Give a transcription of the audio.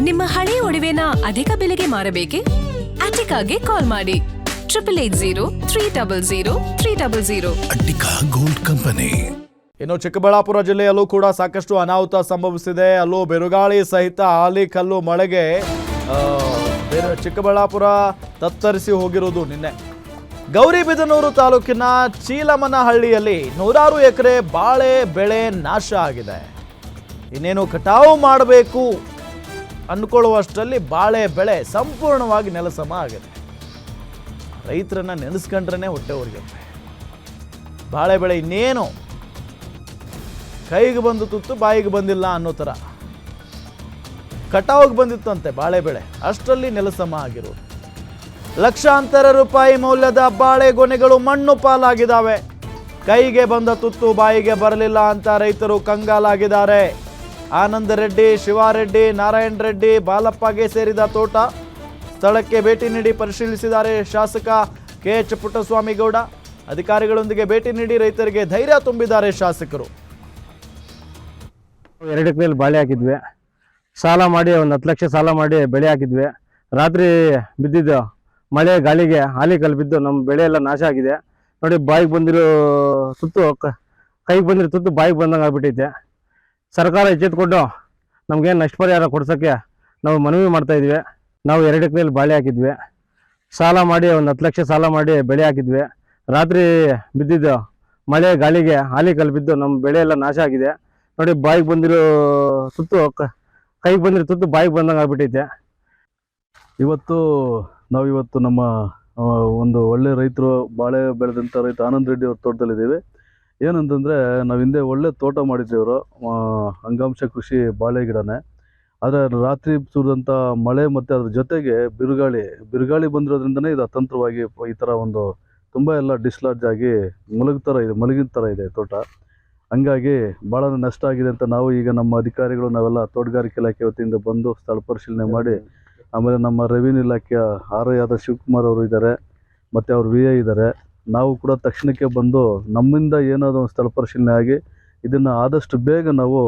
ನಿಮ್ಮ ಹಳೆಯ ಒಡವೆನ ಅಧಿಕ ಬೆಲೆಗೆ ಮಾರಬೇಕೆ? ಅಟಿಕಾಗೆ ಕಾಲ್ ಮಾಡಿ 8880 ಅಟ್ಟಿಕಾ ಗೋಲ್ಡ್ ಕಂಪನಿ. ಇನ್ನು ಚಿಕ್ಕಬಳ್ಳಾಪುರ ಜಿಲ್ಲೆಯಲ್ಲೂ ಕೂಡ ಸಾಕಷ್ಟು ಅನಾಹುತ ಸಂಭವಿಸಿದೆ. ಅಲ್ಲೂ ಬಿರುಗಾಳಿ ಸಹಿತ ಆಲಿಕಲ್ಲು ಮಳೆಗೆ ಚಿಕ್ಕಬಳ್ಳಾಪುರ ತತ್ತರಿಸಿ ಹೋಗಿರುವುದು ನಿನ್ನೆ. ಗೌರಿಬಿದನೂರು ತಾಲೂಕಿನ ಚೀಲಮನಹಳ್ಳಿಯಲ್ಲಿ 100 ಎಕರೆ ಬಾಳೆ ಬೆಳೆ ನಾಶ ಆಗಿದೆ. ಇನ್ನೇನು ಕಟಾವು ಮಾಡಬೇಕು ಅಂದ್ಕೊಳ್ಳುವಷ್ಟರಲ್ಲಿ ಬಾಳೆ ಬೆಳೆ ಸಂಪೂರ್ಣವಾಗಿ ನೆಲಸಮ ಆಗಿದೆ. ರೈತರನ್ನ ನೆನೆಸ್ಕೊಂಡ್ರೆ ಹೊಟ್ಟೆ ಉರಿಯುತ್ತೆ. ಬಾಳೆ ಬೆಳೆ ಇನ್ನೇನು ಕೈಗೆ ಬಂದು ತುತ್ತು ಬಾಯಿಗೆ ಬಂದಿಲ್ಲ ಅನ್ನೋ ಥರ ಕಟಾವಿಗೆ ಬಂದಿತ್ತಂತೆ ಬಾಳೆ ಬೆಳೆ, ಅಷ್ಟರಲ್ಲಿ ನೆಲಸಮ ಆಗಿರೋದು. ಲಕ್ಷಾಂತರ ರೂಪಾಯಿ ಮೌಲ್ಯದ ಬಾಳೆಗೊನೆಗಳು ಮಣ್ಣು ಪಾಲಾಗಿದ್ದಾವೆ. ಕೈಗೆ ಬಂದ ತುತ್ತು ಬಾಯಿಗೆ ಬರಲಿಲ್ಲ ಅಂತ ರೈತರು ಕಂಗಾಲಾಗಿದ್ದಾರೆ. ಆನಂದ ರೆಡ್ಡಿ, ಶಿವಾರೆಡ್ಡಿ, ನಾರಾಯಣ ರೆಡ್ಡಿ, ಬಾಲಪ್ಪಗೆ ಸೇರಿದ ತೋಟ. ಸ್ಥಳಕ್ಕೆ ಭೇಟಿ ನೀಡಿ ಪರಿಶೀಲಿಸಿದ್ದಾರೆ ಶಾಸಕ KH ಪುಟ್ಟಸ್ವಾಮಿ ಗೌಡ. ಅಧಿಕಾರಿಗಳೊಂದಿಗೆ ಭೇಟಿ ನೀಡಿ ರೈತರಿಗೆ ಧೈರ್ಯ ತುಂಬಿದ್ದಾರೆ ಶಾಸಕರು. 2 ಎಕರೆಯಲ್ಲಿ ಬಾಳೆ ಹಾಕಿದ್ವಿ. ಸಾಲ ಮಾಡಿ 10 ಲಕ್ಷ ಸಾಲ ಮಾಡಿ ಬೆಳೆ ಹಾಕಿದ್ವಿ. ರಾತ್ರಿ ಬಿದ್ದಿದ್ದು ಮಳೆ ಗಾಳಿಗೆ ಆಲಿಕಲ್ಲು ಬಿದ್ದು ನಮ್ಮ ಬೆಳೆ ಎಲ್ಲ ನಾಶ ಆಗಿದೆ. ನೋಡಿ, ಬಾಯಿಗೆ ಬಂದಿರೋ ತುತ್ತು ಕೈಗೆ ಬಂದಿರೋ ತುತ್ತು ಬಾಯಿಗೆ ಬಂದಂಗೆ ಆಗ್ಬಿಟ್ಟೈತೆ. ಸರ್ಕಾರ ಎಚ್ಚೆತ್ಕೊಂಡು ನಮಗೇನು ನಷ್ಟ ಪರಿಹಾರ ಕೊಡ್ಸೋಕ್ಕೆ ನಾವು ಮನವಿ ಮಾಡ್ತಾಯಿದ್ವಿ. ನಾವು 2 ಎಕರೆಯಲ್ಲಿ ಬಾಳೆ ಹಾಕಿದ್ವಿ. ಸಾಲ ಮಾಡಿ 10 ಲಕ್ಷ ಸಾಲ ಮಾಡಿ ಬೆಳೆ ಹಾಕಿದ್ವಿ. ರಾತ್ರಿ ಬಿದ್ದಿದ್ದು ಮಳೆ ಗಾಳಿಗೆ ಆಲಿಕಲ್ಲು ಬಿದ್ದು ನಮ್ಮ ಬೆಳೆ ಎಲ್ಲ ನಾಶ ಆಗಿದೆ. ನೋಡಿ, ಬಾಯಿಗೆ ಬಂದಿರೋ ತುತ್ತು ಕೈಗೆ ಬಂದಿರೋ ತುತ್ತು ಬಾಯಿಗೆ ಬಂದಂಗೆ ಆಗ್ಬಿಟ್ಟೈತೆ. ನಾವಿವತ್ತು ನಮ್ಮ ಒಂದು ಒಳ್ಳೆ ರೈತರು, ಬಾಳೆ ಬೆಳೆದಂಥ ರೈತ ಆನಂದ್ ರೆಡ್ಡಿ ಅವ್ರ ತೋಟದಲ್ಲಿದ್ದೀವಿ. ಏನಂತಂದರೆ, ನಾವು ಹಿಂದೆ ಒಳ್ಳೆ ತೋಟ ಮಾಡಿದ್ವಿ. ಅವರು ಅಂಗಾಂಶ ಕೃಷಿ ಬಾಳೆ ಗಿಡನೇ. ಆದರೆ ರಾತ್ರಿ ಸುರಿದಂಥ ಮಳೆ ಮತ್ತು ಅದ್ರ ಜೊತೆಗೆ ಬಿರುಗಾಳಿ ಬಂದಿರೋದ್ರಿಂದನೇ ಇದು ಅತಂತ್ರವಾಗಿ ಈ ಥರ ಒಂದು ತುಂಬ ಎಲ್ಲ ಡಿಸ್ಲಾರ್ಜ್ ಆಗಿ ಮಲಗಿದ ಥರ ಇದೆ ತೋಟ. ಹಂಗಾಗಿ ಭಾಳ ನಷ್ಟ ಆಗಿದೆ ಅಂತ ನಾವು ಈಗ ನಮ್ಮ ಅಧಿಕಾರಿಗಳು ನಾವೆಲ್ಲ ತೋಟಗಾರಿಕೆ ಇಲಾಖೆ ವತಿಯಿಂದ ಬಂದು ಸ್ಥಳ ಪರಿಶೀಲನೆ ಮಾಡಿ, ಆಮೇಲೆ ನಮ್ಮ ರೆವಿನ್ಯೂ ಇಲಾಖೆಯ RI ಆದ ಶಿವಕುಮಾರ್ ಅವರು ಇದ್ದಾರೆ, ಮತ್ತು ಅವ್ರ VI ಇದ್ದಾರೆ. ನಾವು ಕೂಡ ತಕ್ಷಣಕ್ಕೆ ಬಂದು ನಮ್ಮಿಂದ ಏನಾದರೂ ಸ್ಥಳ ಪರಿಶೀಲನೆ ಆಗಿ ಇದನ್ನು ಆದಷ್ಟು ಬೇಗ ನಾವು